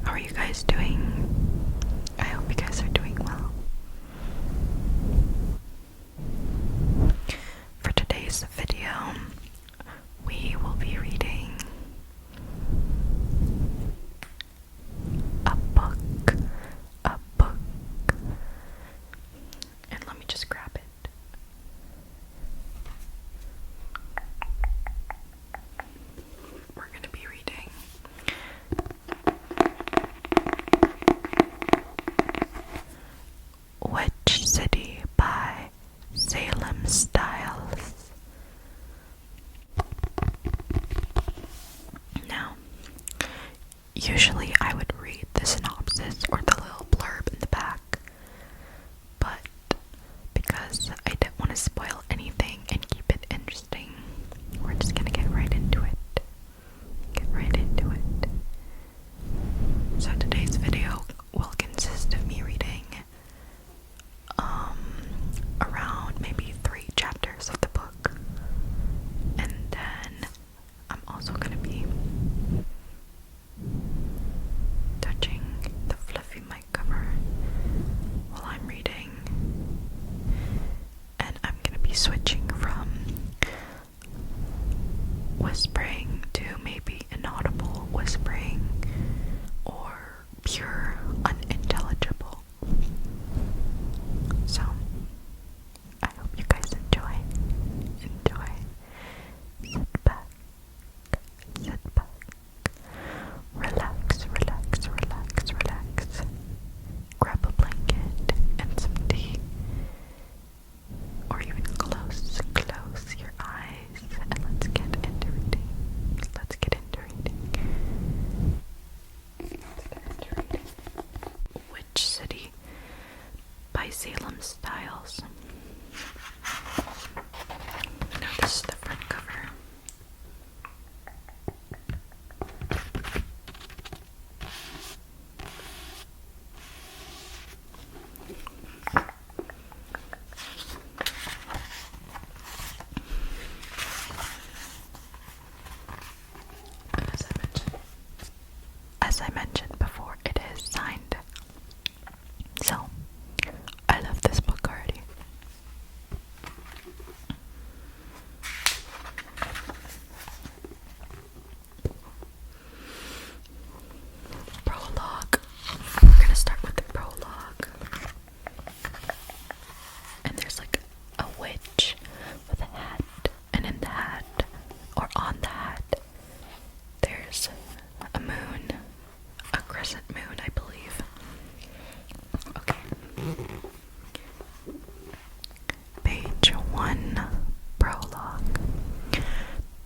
How are you guys doing? I hope you guys are doing well. For today's video, we will be reading a book. And let me just grab it. We're going to be reading Which City by Salem Styles. Now, usually I would read the synopsis or the little blurb in the back, but because I didn't want to spoil anything and keep it interesting, we're just gonna get right into it. So today's video will consist of me reading around maybe 3 chapters of the book, and then I'm also gonna be touching the fluffy mic cover while I'm reading, and I'm gonna be switching from whispering to maybe inaudible whispering or pure unintelligible. So I hope you guys enjoy. Sit back, relax. Grab a blanket and some tea, or even close your eyes, and let's get into reading. Which City by Salem Styles. Now this is the front cover. As I mentioned before, it is signed. So, I love this book already. Prologue. We're gonna start with the prologue. And there's like a witch with a hat, and in the hat, or on the hat, there's a moon, a crescent moon, I believe. Okay. Page 1, prologue.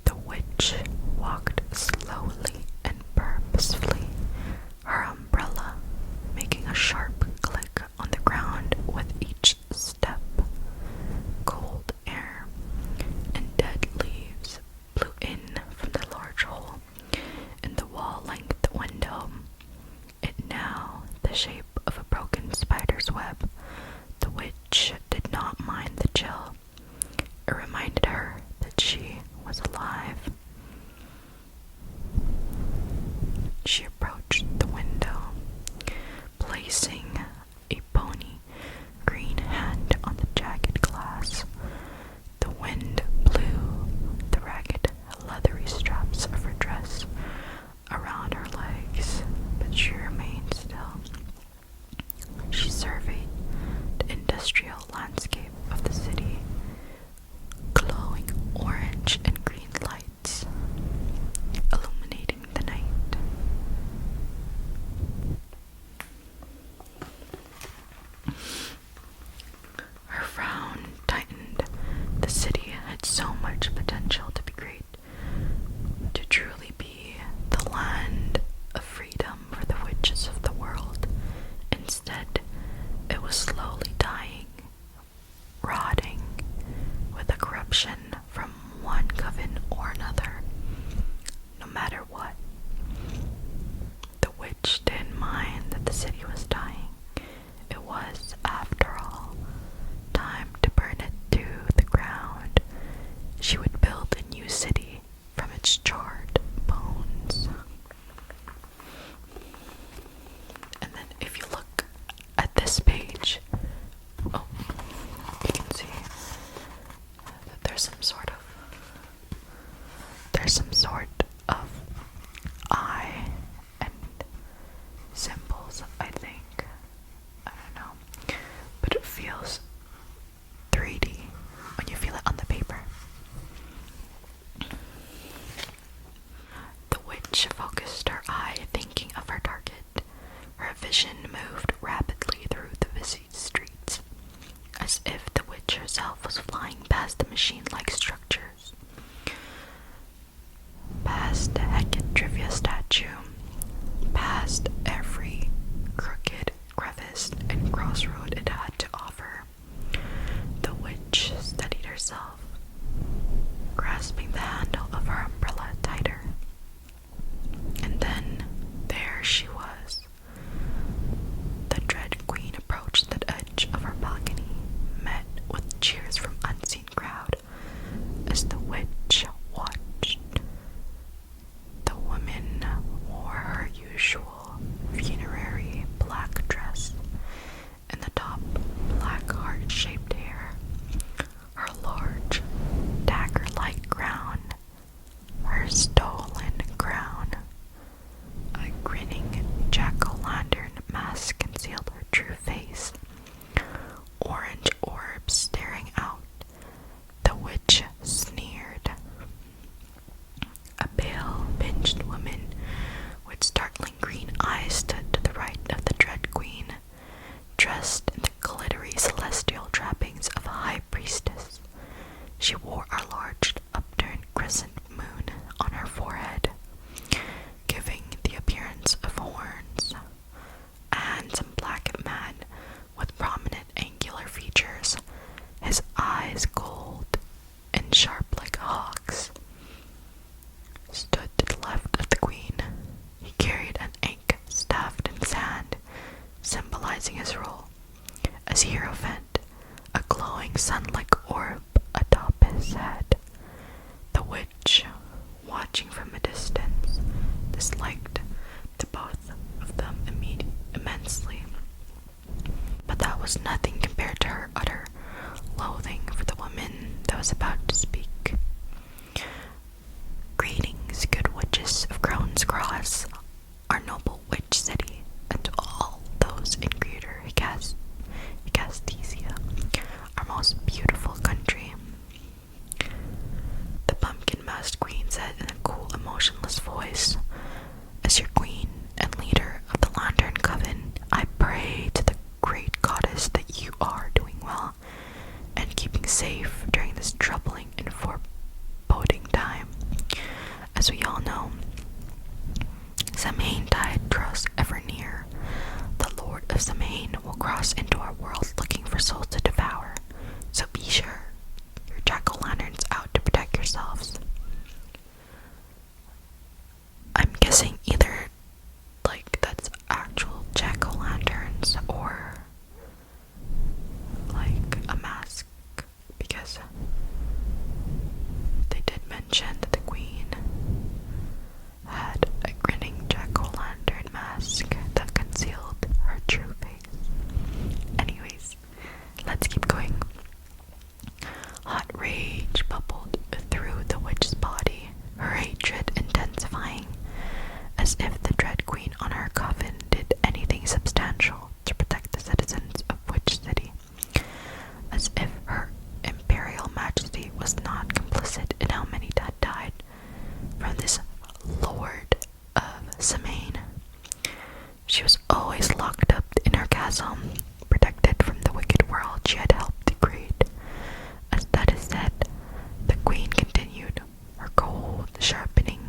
The witch walked slowly and purposefully, her umbrella making a sharp click on the ground with each step. Cold air and dead leaves blew in from the large hole in the wall-length window, it now the shape of a broken spider's web. The witch did not mind the chill. It reminded her that she was alive. She approached the window, placing a bony green hand on the jagged glass. The wind blew the ragged, leathery straps of her dress around her legs, but she remained still. She surveyed the industrial landscape of the city, glowing orange and green lights illuminating the night. Her frown tightened. The city had so much potential to be great, to truly be the land of freedom for the witches of the world. Instead, it was slowly dying, rotting, with a corruption from one coven or another. No matter what, the witch didn't mind that the city was dying. It was, after all, time to burn it to the ground herself was flying past the machine-like structures, past the Hecate Trivia statue, past every crooked crevice and crossroad it had to offer. The witch steadied herself, grasping the handle of her umbrella tighter. And then there she was. The dread queen approached the edge of her balcony, met with cheers from unseen crowd as the witch watched. The woman wore her usual funerary black dress and the top black heart-shaped hair, her large dagger-like crown, her stolen crown. A grinning jack-o'-lantern mask concealed her true face, orange orbs staring out. The witch sneered. A pale, pinched woman with startling green eyes stood to the right of the dread queen, dressed in the glittery celestial trappings of a high priestess. She wore a large upturned crescent moon on her forehead, giving the appearance of horns. A handsome black man with prominent angular features, his eyes gold and sharp like a hawk's, stood to the left of the queen. He carried an ink staff in his hand, symbolizing his role as hierophant, a glowing sun-like orb atop his head. The witch, watching from a distance, disliked the both of them immensely, but that was nothing compared to her utter loathing for the woman that was about to speak. Greetings, good witches of Crone's Cross, our noble witch city, and to all those in greater Castesia, our most beautiful country. The pumpkin-masked queen said in a cool, emotionless voice, as your queen and leader of the Lantern Coven, I pray to the great goddess that you are doing well and keeping safe during this troubling and foreboding time. As we all know, Samhain tide draws ever near. The Lord of Samhain will cross into our world looking for souls to devour, so be sure your jack-o'-lanterns out to protect yourselves. I'm guessing either that's actual jack-o'-lanterns or a mask, because they did mention that the queen had a grinning jack-o'-lantern mask that concealed her true face. Anyways, let's keep going. Hot rage bubbled through the witch's body, her hatred intensifying, as if the dread queen on her coffin did anything substantial to protect the citizens of Witch City, as if her imperial majesty was not complicit in how many had died from this lord of Samhain. She was always locked up in her castle, protected from the wicked world she had helped to create. As that is said, the queen continued, her gold sharpening.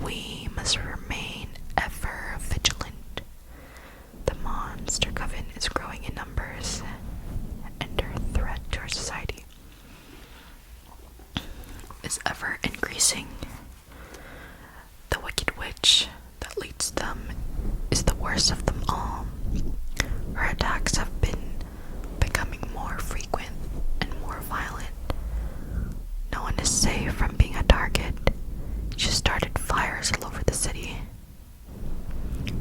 We must remain ever vigilant. The monster coven is growing in numbers, and their threat to our society is ever increasing. The wicked witch that leads them is the worst of them all. Her attacks have been becoming more frequent and more violent. No one is safe from being a target. She started fires all over the city.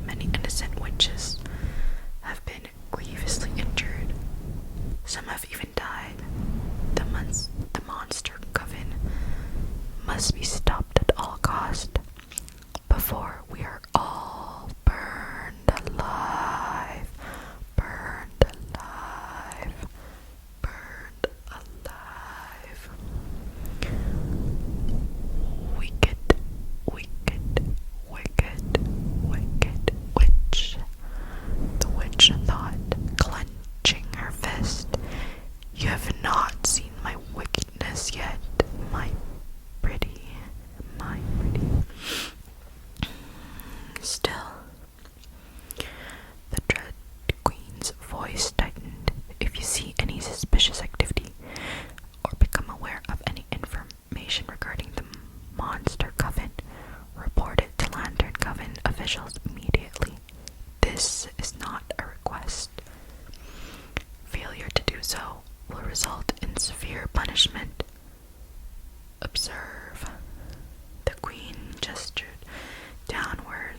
Many innocent witches have been grievously injured. Some have even died. The monster coven must be stopped at all cost before we are all burned alive. Burned alive. Burned alive. severe punishment. Observe. The queen gestured downward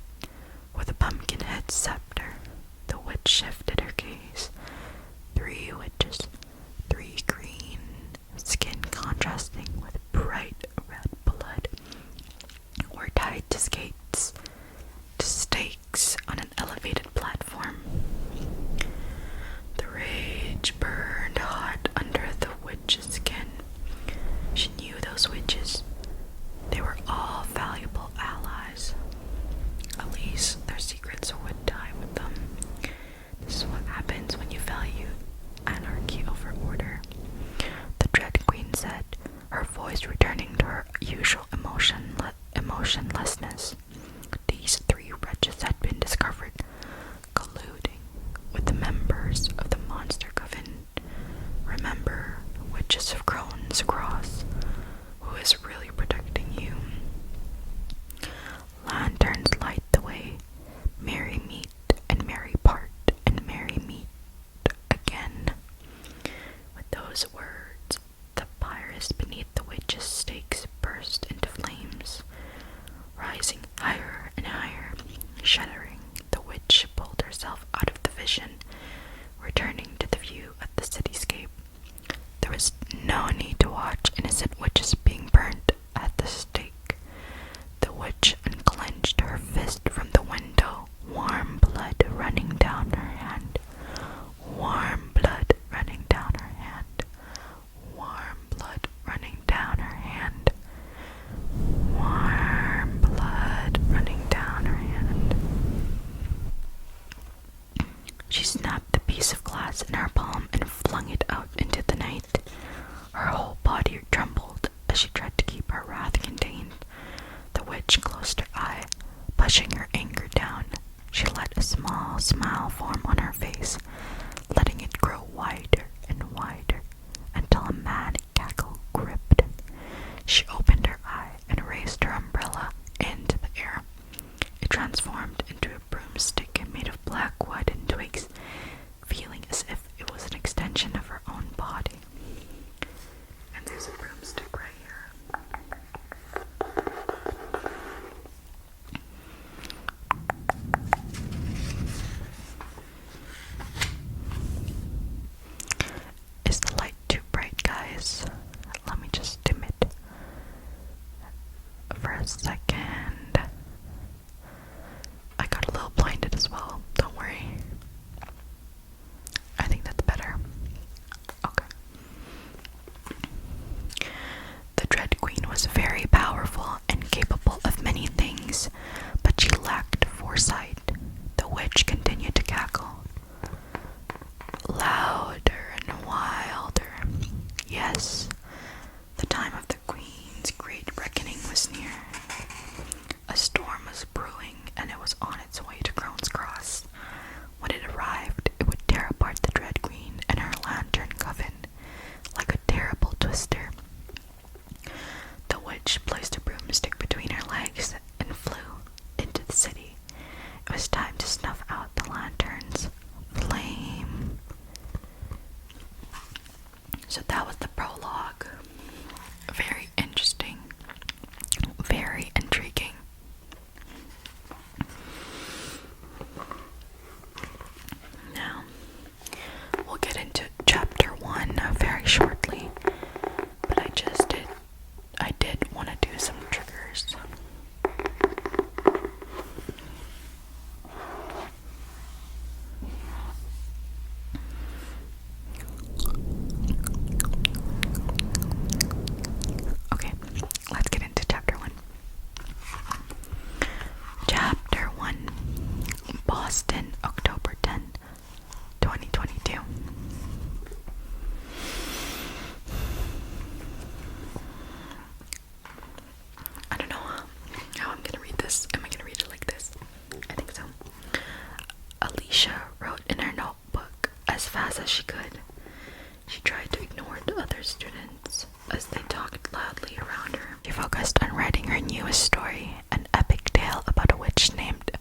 with a pumpkin-head scepter. The witch shifted her gaze. 3 witches, 3 green, skin contrasting with bright red blood, were tied to stakes on an elevated platform. The rage burned hot under the witch's skin. She knew those witches. They were all valuable allies. At least their secrets would die with them. This is what happens when you value anarchy over order. The Dread Queen said, her voice returning to her usual emotionlessness. These 3 wretches had been discovered colluding with the members of the Monster Coven. Remember, witches of Crone's Cross, who is really protecting you. Lanterns light the way. Merry meet and merry part and merry meet again. With those words, the pyres beneath the witch's stakes burst into flames, rising higher and higher. Shuddering, the witch pulled herself out of the vision, returning to the view of the cityscape. There was no need to watch innocent witches being burnt at the stake. The witch unclenched her fist from the window, warm blood running down her hand. Warm blood running down her hand. Warm blood running down her hand. Warm blood running down her hand. She snapped the piece of glass in her palm and flung it out into the night. Her whole body trembled as she tried to keep her wrath contained. The witch closed her eye, pushing her anger down. She let a small smile form on her face, letting it grow wider and wider until a mad cackle gripped her. She opened her eye and raised her umbrella into the air. It transformed into a broomstick made of black wood and twigs, feeling as if it was an extension of her own body. And there's a broomstick right here. Is the light too bright, guys? Let me just dim it for a second. I got a little blinded as well, don't worry. I think that's better. Okay. The Dread Queen was very powerful and capable of many things, but she lacked foresight. The witch continued to cackle, louder and wilder. Yes, the time of the Queen's great reckoning was near. A storm was brewing, and it was on its way to Crone's Cross. When it arrived, it would tear apart the Dread Queen and her Lantern Coven like a terrible twister. The witch placed a broomstick between her legs and flew into the city. It was time to snuff out the lanterns. Flame. So that was the prologue. Very interesting. Very intriguing. Now, we'll get into chapter 1 very shortly, but I did want to do some triggers. Okay, let's get into chapter 1. Chapter 1, Boston, October 10, 2022. I don't know how I'm gonna read this. Am I gonna read it like this? I think so. Alicia wrote in her notebook as fast as she could. She tried to ignore the other students as they talked loudly around her. She focused on writing her newest story, an epic tale about a witch named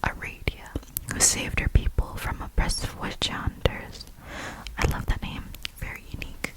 Aradia, who saved her people from oppressive witch hunters. I love that name, very unique.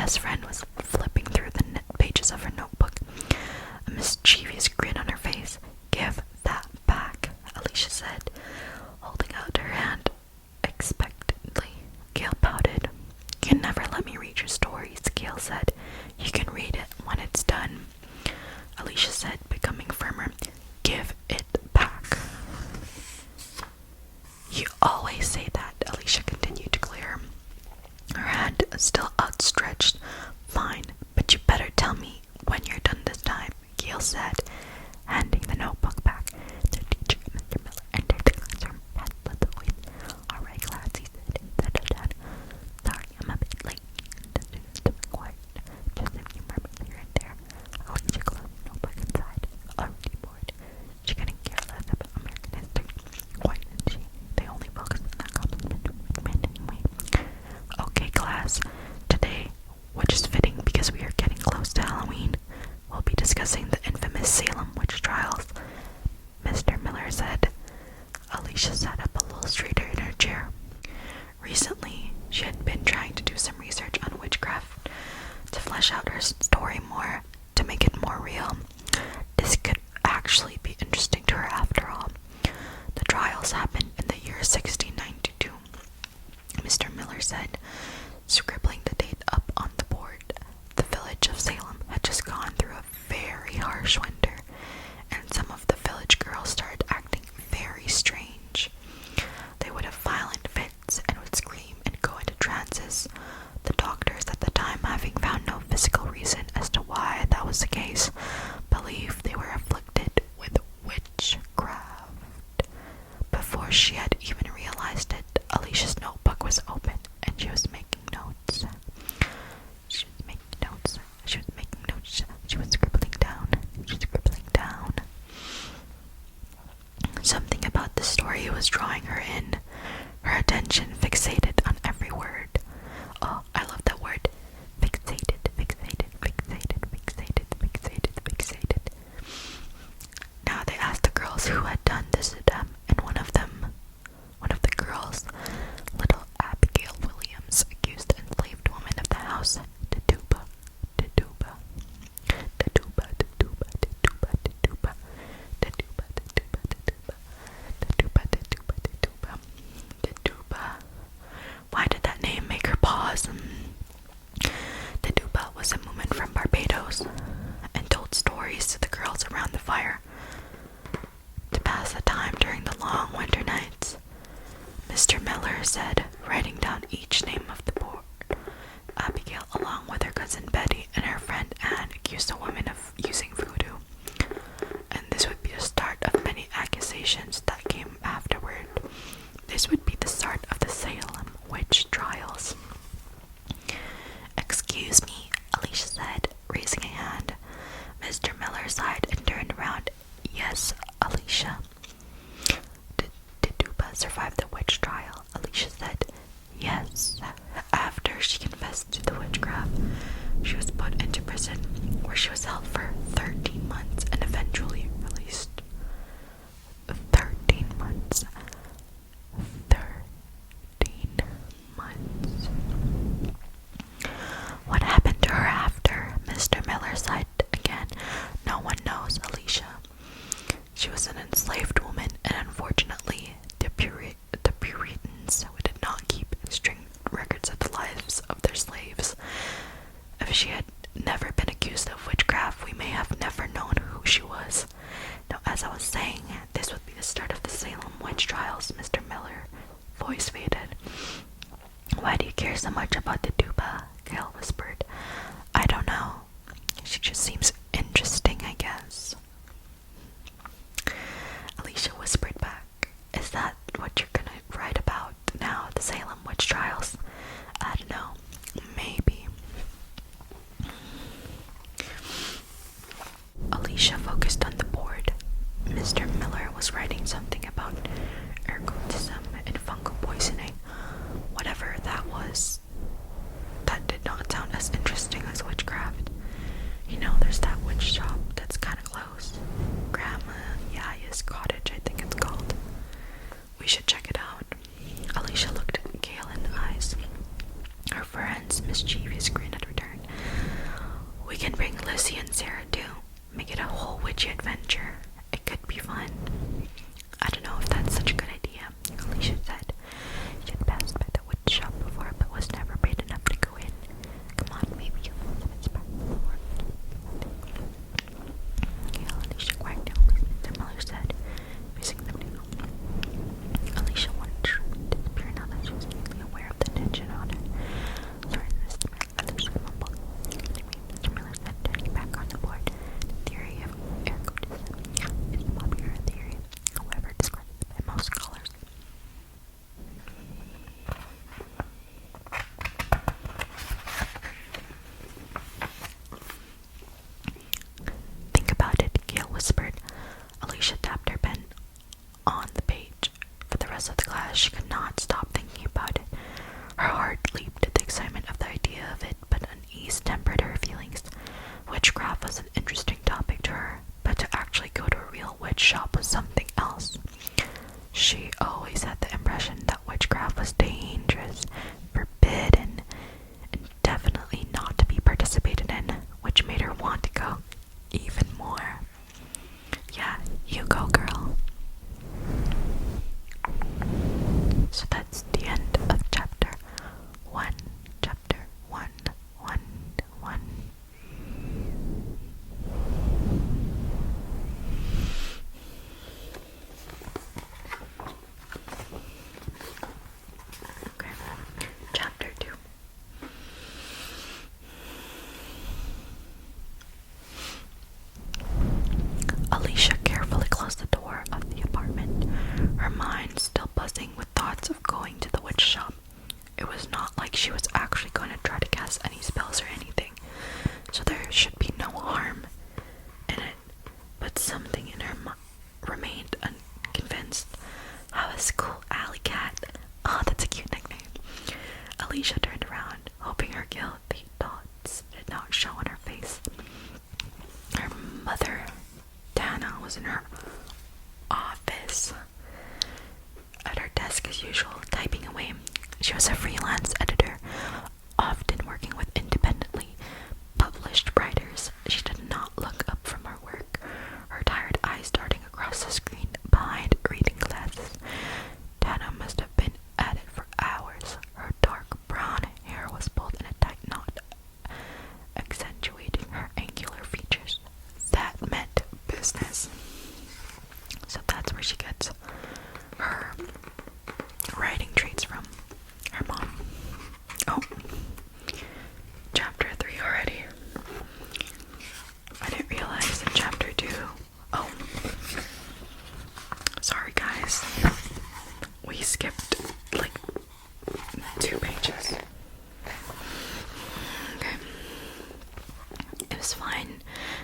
best friend was flipping through the pages of her notebook, a mischievous grin on her face. "Give that back," Alicia said, holding out her hand expectantly. Gail pouted. "You never let me read your stories," Gail said. "You can read it when it's done," Alicia said, becoming firmer. "Give it back." "You always say that," Alicia continued to glare, her hand still outstretched. "Fine, but you better tell me when you're done this time," Gail said, handing the notebook back. The teacher, Mr. Miller, entered the classroom, passed with the voice. "All right, class," he said, settled down. "Sorry, I'm a bit late." The students were quiet, just a few murmurs here and there. Alicia closed the notebook inside, already bored. She couldn't care less about American history. Why didn't she? They only focused on that compliment anyway. "Okay, class, today, which is fitting because we are getting close to Halloween, we'll be discussing the infamous Salem witch trials," Mr. Miller said. Alicia sat up a little straighter in her chair. Recently, she had been trying to do some research on witchcraft to flesh out her story more, to make it more real. This could actually be interesting to her after all. The trials happened in the year 1692, Mr. Miller said, scribbling the date up on the board. The village of Salem had just gone through a very harsh winter, and some of the village girls started acting very strange. They would have violent fits and would scream and go into trances. The doctors at the time, having found no physical reason as to why that was the case, believed they were afflicted with witchcraft. Before she had even realized it, Alicia's notebook was open and she was making notes. She was making notes. She was making notes. She was scribbling down. She was scribbling down. Something about the story was drawing her in, her attention fixated on every word. Oh, I love that word. Fixated, fixated, fixated, fixated, fixated, fixated. Now they asked the girls who had done this to them, and one of the girls, little Abigail Williams, accused the enslaved woman of the house, Tituba, Tituba, Tituba, Tituba, Tituba, Tituba, Tituba, Tituba, Tituba, Tituba, Tituba, Tituba. Why did that name make her pause? Tituba was a woman from Barbados and told stories to the girls around the fire to pass the time during the long winter nights. Mr. Miller said, writing down each name of the board. Abigail, along with her cousin Betty and her friend Anne, accused the woman of using voodoo, and this would be the start of many accusations that came afterward. This would be the start of the Salem witch trials. "Excuse me," Alicia said, raising a hand. Mr. Miller sighed and turned around. "Yes, Alicia." "Did Duba survive the witch trial?" Alicia said. "Yes. After she confessed to the witchcraft, she was put into prison, where she was held for 13 months and eventually released." 13 months. 13 months. "What happened to her after?" Mr. Miller sighed again. "No one knows, Alicia. She was an enslaved woman, and unfortunately, the Puritans did not keep strict records of the lives of their slaves. If she had never been accused of witchcraft, we may have never known who she was." Now, as I was saying, this would be the start of the Salem witch trials. Mr. Miller's voice faded. "Why do you care so much about the Duba?" Gail whispered. "I don't know. She just seems interesting, I guess." Alicia whispered back, "Is that what you're gonna write about now, the Salem witch trials?" "I don't know. Maybe." Alicia focused on the board. Mr. Miller was writing something about ergotism and fungal poisoning, whatever that was. That did not sound as interesting as witchcraft. You know, there's that witch shop that's kind of close. Grandma Yaya's cottage, I think it's called. We should check it out. Alicia looked at Gail in the eyes. Her friend's mischievous grin had returned. We can bring Lucy and Sarah too. Make it a whole witchy adventure. It could be fun. I don't know if that's such a good idea, Alicia said. She had passed by the wood shop before, but was never brave enough to go in. Come on, maybe you'll find some inspiration for it. Okay, Alicia quacked down, their mother said, facing them down. Alicia wanted to disappear now that she was keenly aware of the tension on her. Sorry, Mr. Miller, Alicia mumbled. Mr. Miller said, turning back on the board. The theory of air conditioning is a popular theory, however described by most scholars. Think about it, Gail whispered. Alicia tapped her pen on the page. For the rest of the class, she could not stop thinking about it. Her heart leaped at the excitement of the idea of it, but unease tempered her feelings. Witchcraft was an interesting topic to her, but to actually go to a real witch shop was something else. She always had the impression that witchcraft was dangerous, forbidden, and definitely not to be participated in, which made her want to go even more. Yeah, you go, girl. So that's the end of chapter 1. Chapter 1. Okay, chapter 2. Alicia carefully closed the door of the apartment, her mind still buzzing with thoughts of going to the witch shop. It was not like she was actually going to try to cast any spells or anything, so there should be no harm in it, but something in her remained unconvinced. How a school alley cat. Oh, that's a cute nickname. Alicia turned around, hoping her guilty thoughts did not show on her face. Her mother, Dana, was in her office, at her desk as usual, typing away. She was a freelance editor, often working with independently published writers. She did not look up from her work, her tired eyes darting across the screen behind reading glasses. Dana must have been at it for hours. Her dark brown hair was pulled in a tight knot, accentuating her angular features. That meant business. So that's where she gets her writing traits from. Her mom. Oh, chapter 3 already. I didn't realize in chapter 2. Oh, sorry guys. We skipped like 2 pages. Okay. It was fine.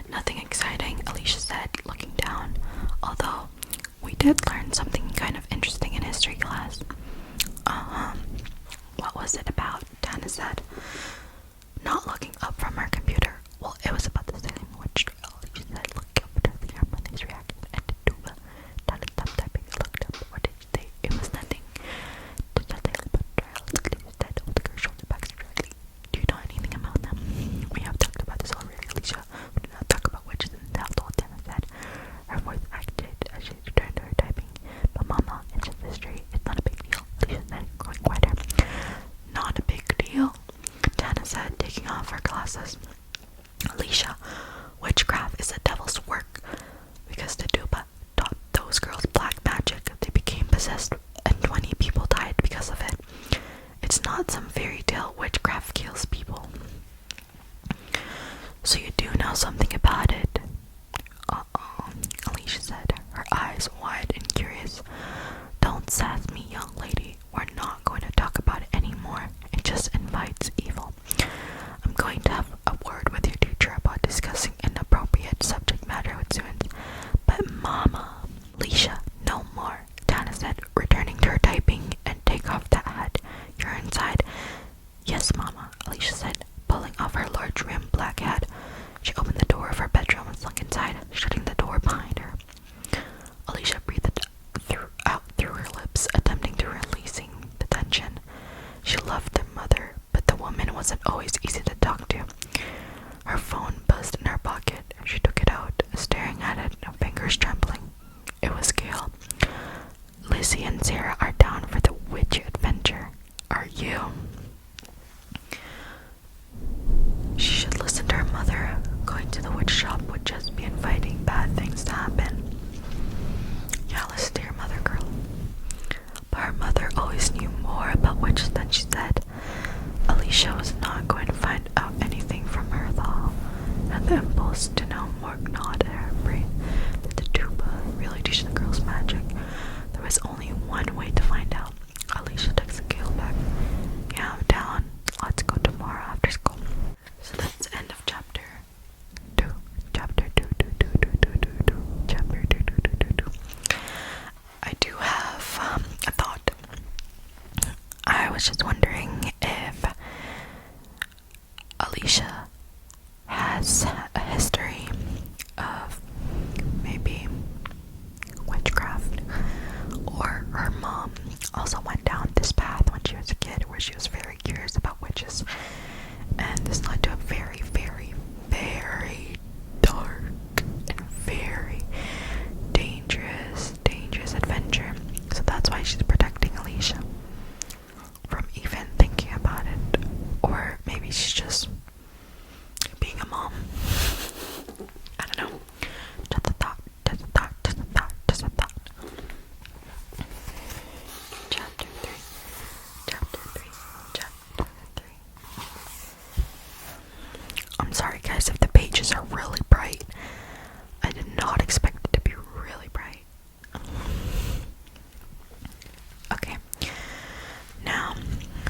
Nothing exciting, Alicia said, looking down. Although, we did learn something kind of interesting in history class. What was it about? Dana said, not looking up from her computer. Well, it was about the sailing witch trail. She said, looking up to the Japanese reacted and did Dana stopped typing and looked up. What did you say? It was nothing. Did not tell about the trail. Alicia said, hold the girl's shoulder back directly. Do you know anything about them? We have talked about this already, Alicia. We did not talk about witches in the South, Dana said. Her voice agitated as she returned to her typing. But Mama, it's just history. It's not a big deal, Alicia said, growing quieter. Not a big deal, Dana said, taking off her glasses. Alicia, witchcraft is the devil's work. Because the Duba taught those girls black magic, they became possessed and 20 people died because of it. It's not some fairy tale. Witchcraft kills people. So you do know something about it? Uh-oh, Alicia said, her eyes wide and curious. Don't sass me, young lady. We're not going to talk about it anymore. It just invites evil. I'm going to have a word with your teacher about discussing inappropriate subject matter with students. But Mama, Alicia, no more, Dana said, returning to her typing. And take off that hat. You're inside. Yes, Mama, Alicia said, pulling off her large rimmed black hat. She opened the door of her bedroom and slunk inside, shutting the door behind her. Alicia breathed out through her lips, attempting to releasing the tension. She loved their mother, but the woman wasn't always easy to talk to. Her phone Alicia was not going to find out anything from her though, and the impulse to know more gnawed at her brain that the tuba really teach the girls magic. There was only one way to find out. Alicia took the scale back. Yeah, I'm down. Let's go tomorrow after school. So that's the end of chapter 2. Chapter 2, Chapter 2. I do have a thought. I was just wondering if Alicia has a history of maybe witchcraft, or her mom also went down this path when she was a kid where she was very curious about witches, and this led to a very, very, very dark and very dangerous adventure. So that's why she's protecting Alicia from even thinking about it. Or maybe she's just being a mom. I don't know. Just a thought. Chapter 3. I'm sorry guys if the pages are really bright. I did not expect it to be really bright. Okay. Now,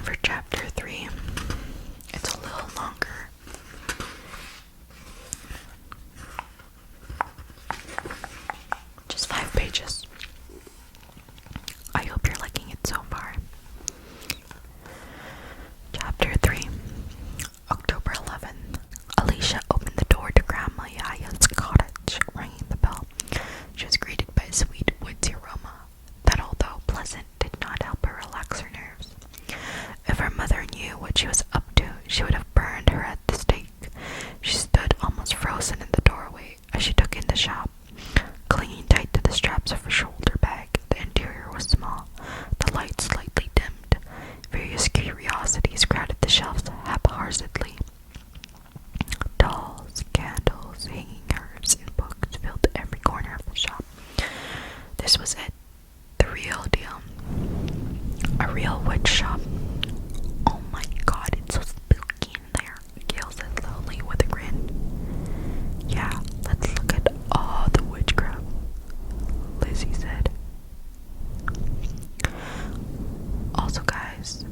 for chapter 3, it's a little longer. Just 5 pages. I hope you're liking it so far. Chapter 3, October 11th. Alicia opened the door to Grandma Yaya's cottage, ringing the bell. She was greeted by a sweet, woodsy aroma that, although pleasant, did not help her relax her nerves. If her mother knew what she was up to, she would have burned her at the stake. She stood almost frozen in the doorway as she took in the shop, clinging tight to the straps of her shoulder bag. The interior was small, the light slightly dimmed. Various curiosities crowded the shelves haphazardly. Dolls, candles, hanging herbs, and books filled every corner of the shop. This was it, the real deal. A real witch shop. Oh my god, it's so spooky in there, Gail said slowly with a grin. Yeah, let's look at all the witchcraft, Lizzie said. Also guys,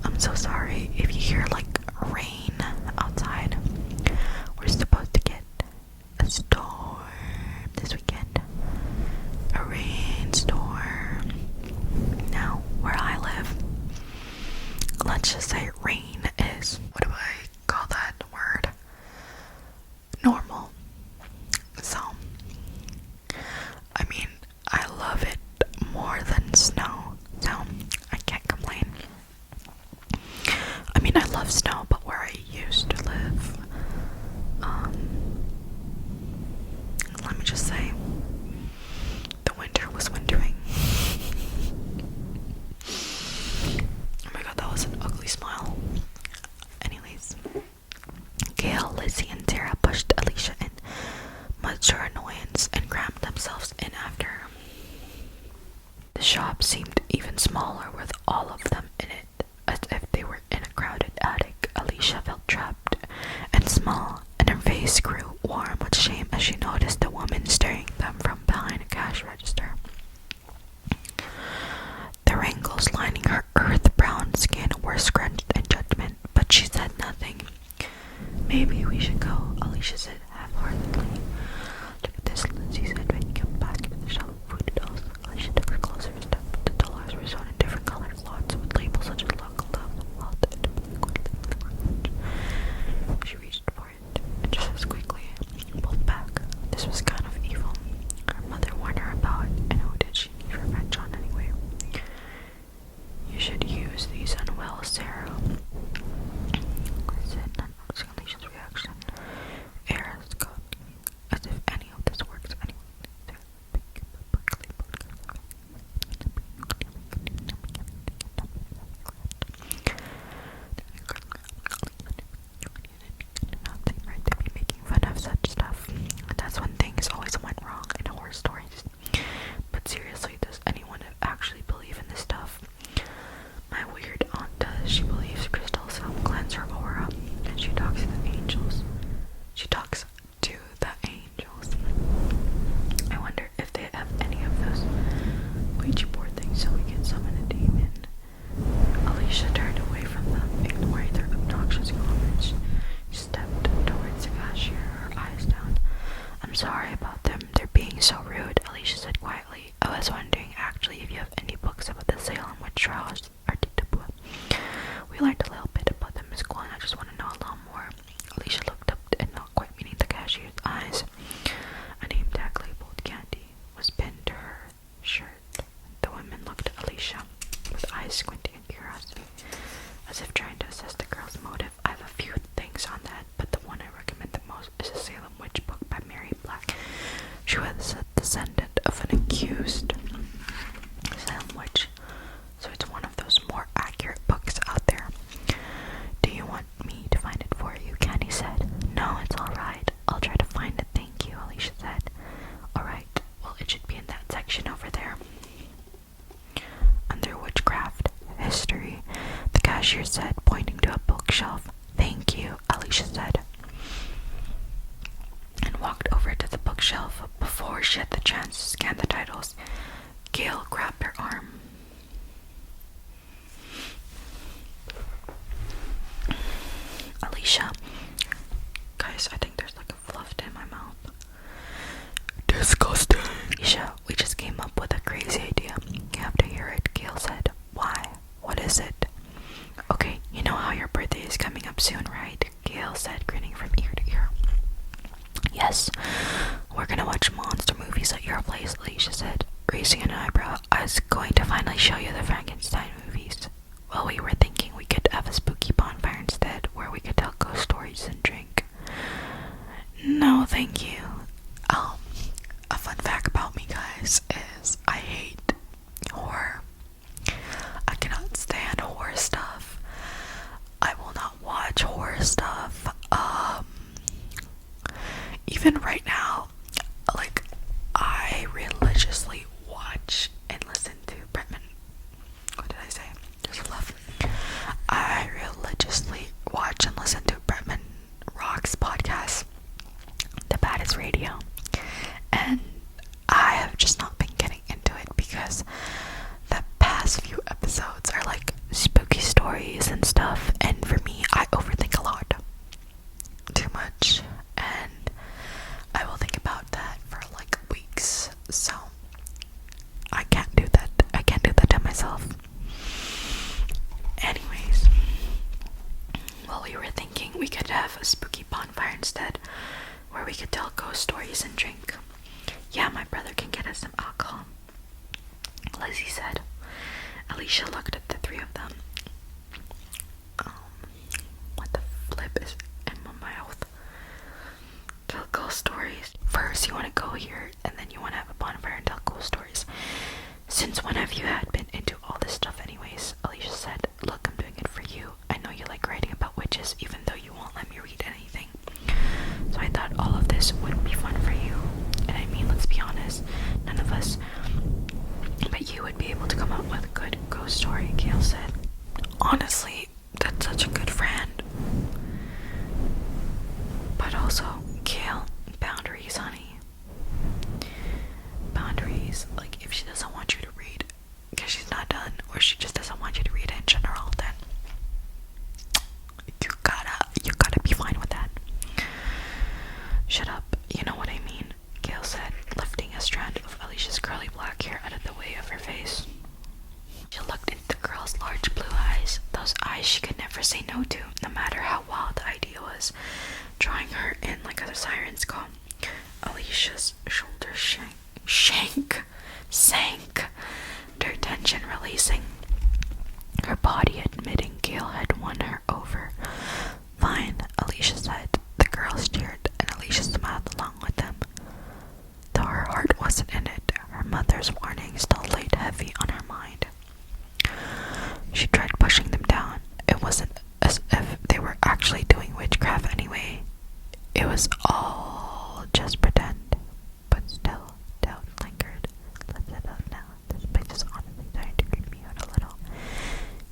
I'm so sorry if you hear like rain outside. We're supposed to get a storm this weekend. A rainstorm. Now, where I live, let's just say rain is, what do I call that word? Normal. So, I mean, I love it more than snow, so I can't complain. I mean, I love snow, but where I used to live, let me just say, the winter was wintering. Oh my god, that was an ugly smile. Anyways, Gail, Lizzie, and Sarah pushed Alicia in, much to her annoyance, and crammed themselves in after her. The shop seemed even smaller with all of them in it, as if they were in a crowded attic. Alicia felt trapped and small, and her face grew warm with shame as she noticed a woman staring at them from behind a cash register. The wrinkles lining her earth-brown skin were scrunched in judgment, but she said nothing. Maybe we should go, Alicia said half-heartedly. Look at this, Lindsay said when he came back into the shop of food dolls. Alicia took a closer step. The dollars were sewn in different colored cloths with labels such as local love, wealth, and she reached for it, and just as quickly pulled back. This was kind of evil. Her mother warned her about it, and who did she need revenge on anyway? You should use these on well, Sarah, said, not noticing Alicia's reaction. Air pointing to a bookshelf. "Thank you," Alicia said, and walked over to the bookshelf. Before she had the chance to scan the titles, Gail grabbed her arm. "Alicia," guys, I think there's like a fluff in my mouth. "Disgusting." "Alicia, we just came up with a crazy idea. You have to hear it," Gail said. "Why? What is it?" "Okay, you know how your birthday is coming up soon, right?" Gail said, grinning from ear to ear. "Yes, we're gonna watch monster movies at your place," Alicia said, raising an eyebrow. "I was going to finally show you the Frankenstein movies. Well, we were thinking we could have a spooky bonfire instead, where we could tell ghost stories and drink." "No, thank you." A fun fact about me, guys, is I hate horror. I cannot stand horror stuff. I will not watch horror stuff. Even right now, like, I religiously watch and listen to Bretman. What did I say? There's a love. I religiously watch and listen to Bretman Rock's podcast, The Baddest Radio. And I have just not been getting into it because the past few episodes are like spooky stories and stuff, and for me, I overthink a lot. Too much. And I will think about that for like weeks. So I can't do that. I can't do that to myself. Anyways, well, we were thinking we could have a spooky bonfire instead, where we could tell ghost stories and drink. "Yeah, my brother can get us some alcohol," Lizzie said. Alicia looked at the three of them. What the flip is in my mouth? "Tell ghost stories. First, you want to go here, and then you want to have a bonfire and tell ghost stories. Since when have you had been into all this stuff anyways?" Alicia said. "Look, I'm doing it for you. I know you like writing about witches, even though you won't let me read anything. So I thought all of this would be fun for you. And I mean, let's be honest, none of us but you would be able to come up with a good ghost story," Gail said. "Honestly, that's such a good friend." But also, Gail, boundaries, honey. Boundaries. Like, if she doesn't want you to read because she's not done, or she just doesn't want you to read in general, then you gotta be fine with that. "Shut up, you know what I mean," Gail said, lifting a strand of Alicia's curly black hair out of the way of her face. She looked into the girl's large blue eyes, those eyes she could never say no to, no matter how wild the idea was, drawing her in like a siren's call. Alicia's shoulders sank, their tension releasing, her body admitting Gail had won her over. "Fine," Alicia said. The girls cheered, and Alicia smiled along with them. Though her heart wasn't in it, her mother's warning still laid heavy on her mind. She tried pushing them down. It wasn't as if they were actually doing witchcraft anyway. It was all just pretend. But still, doubt lingered. "Let's head out now. This place is honestly starting to creep me out a little.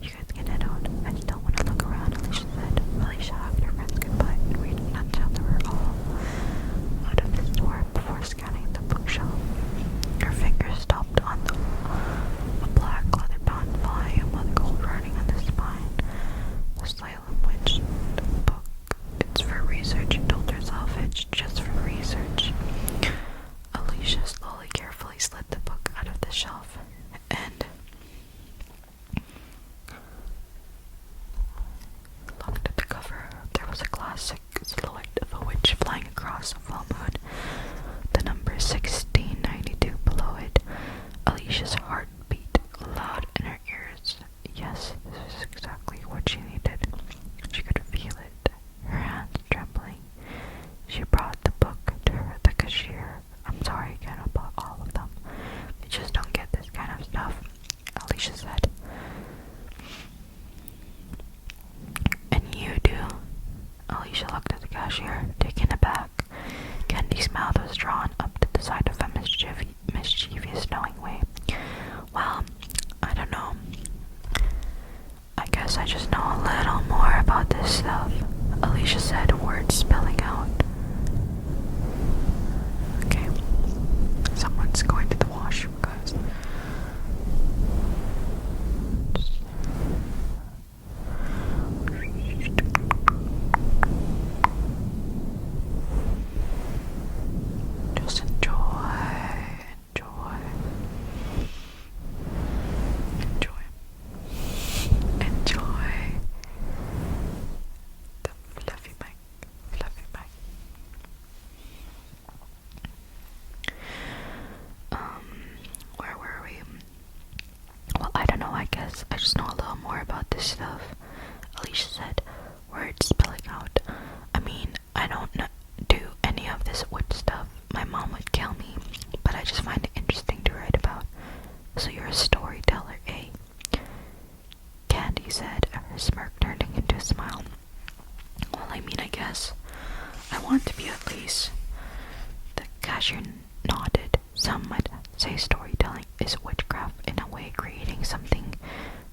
You guys can head out. I just don't want to look around," Alicia said. Alicia hugged her friends goodbye and waited until they were all out of the store before scanning the bookshelf. Her fingers stopped on a black leather-bound volume with gold writing on the spine. The Salem Witch book. "It's for research," she told herself. "It's just for research." Alicia slowly, carefully slid the book out of the shelf and looked at the cover. There was a classic silhouette of a witch flying across a full moon. The number 1692 below it. Alicia's heart beat loud in her ears. Yes, this is exactly what she needed. She could feel it, her hands trembling. She brought the book to the cashier. "I'm sorry again about all of them. They just don't get this kind of stuff," Alicia said. "And you do?" Alicia looked at the cashier, taken aback. Candy's mouth was drawn up to the side of a mischievous, knowing way. "Well, I don't know. I guess I just know a little Yes, I want to be at least. The cashier nodded. Some might say storytelling is witchcraft in a way, creating something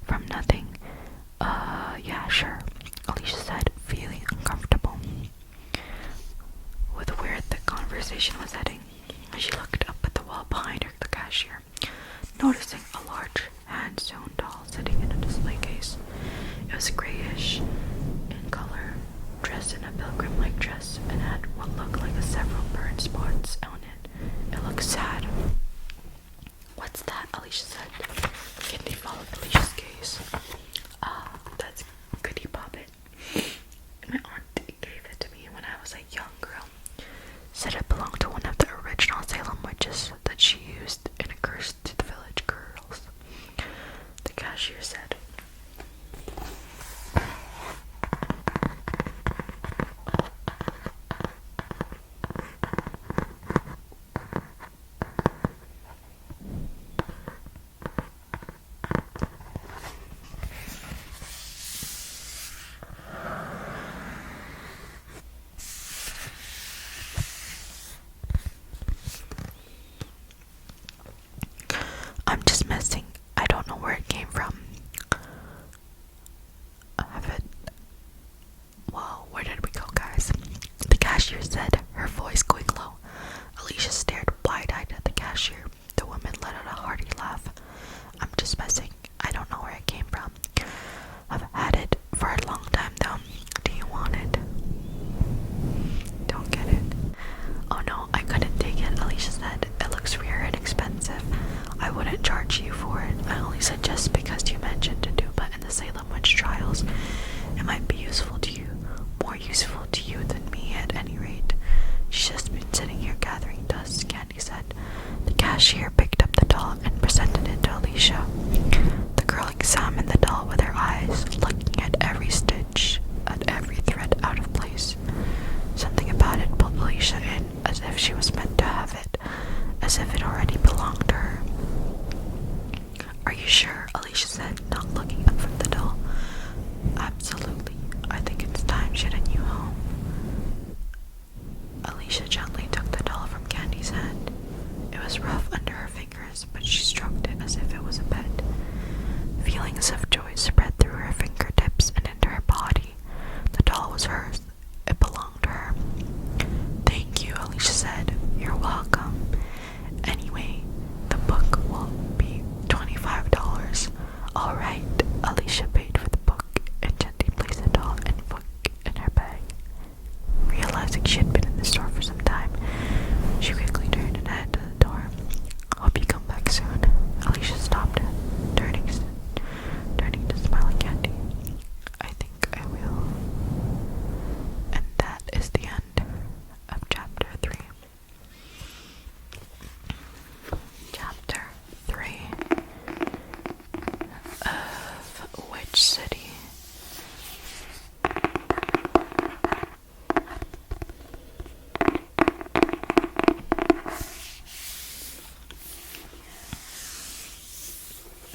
from nothing. Yeah, sure, Alicia said, feeling uncomfortable with where the conversation was heading. She looked up at the wall behind her, the cashier, noticing a large hand-sewn doll sitting in a display case. It was grayish in color, dressed in a pilgrim-like dress, and had what looked like several burn spots on it. It looked sad. What's that? Alicia said. Candy followed Alicia's gaze. That's Goody Poppet. My aunt gave it to me when I was a young girl. Said it belonged to one of the original Salem witches that she used in a curse to the village girls. The cashier said. I'm just messing. I don't know where it came from. Well, where did we go, guys? The cashier said, her voice going low. Alicia stared wide-eyed at the cashier. The woman let out a hearty laugh. I'm just messing. I don't know where it came from. I've had it for a long time, though. Do you want it? Don't get it. Oh no, I couldn't take it, Alicia said. It looks rare and expensive. I wouldn't charge you for it. I only said just because you mentioned to do but in the Salem witch trials. It might be useful to you. More useful to you than me, at any rate. She's just been sitting here gathering dust, Candy said. The cashier picked up the doll and presented it to Alicia. The girl examined the doll with her eyes, looking at every stitch, at every thread out of place. Something about it pulled Alicia in, as if she was meant to have it, as if it already belonged to her. Are you sure? Alicia said, not looking up from the doll. Absolutely. I think it's time she had a new home. Alicia gently took the doll from Candy's hand. It was rough under her fingers, but she stroked it as if it was a pet. Feelings of joy spread through her fingertips and into her body. The doll was hers. It belonged to her. Thank you, Alicia said. You're welcome. Anyway, the book will be $25. All right, Alicia paid for the book and gently placed the doll and book in her bag. Realizing she had been in the store for some time, she quickly turned and headed to the door. Hope you come back soon. Alicia stopped, turning to smile at Candy. I think I will. And that is the end of chapter 3. Chapter 3 of Witch City.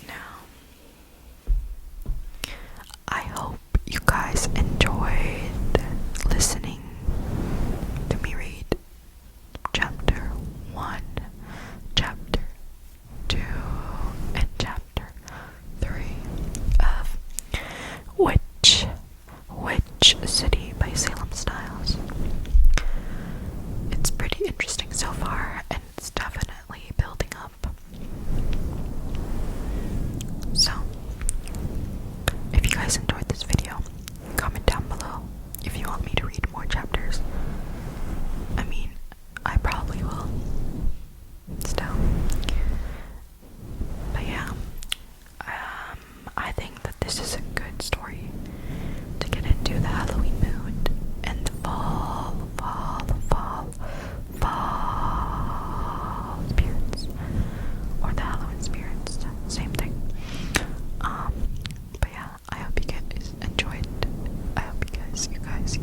Now, I hope you guys enjoyed listening to me read chapter 1, chapter 2, and chapter 3 of Witch City by Salem Styles. It's pretty interesting so far, and it's definitely building up. So, if you guys enjoyed this video, comment down below if you want me to read more chapters. I mean, I probably will. Still. But yeah, I think that this is a good story to get into the Halloween mood and the fall spirits, or the Halloween spirits, same thing. But yeah, I hope you guys enjoyed. I hope you guys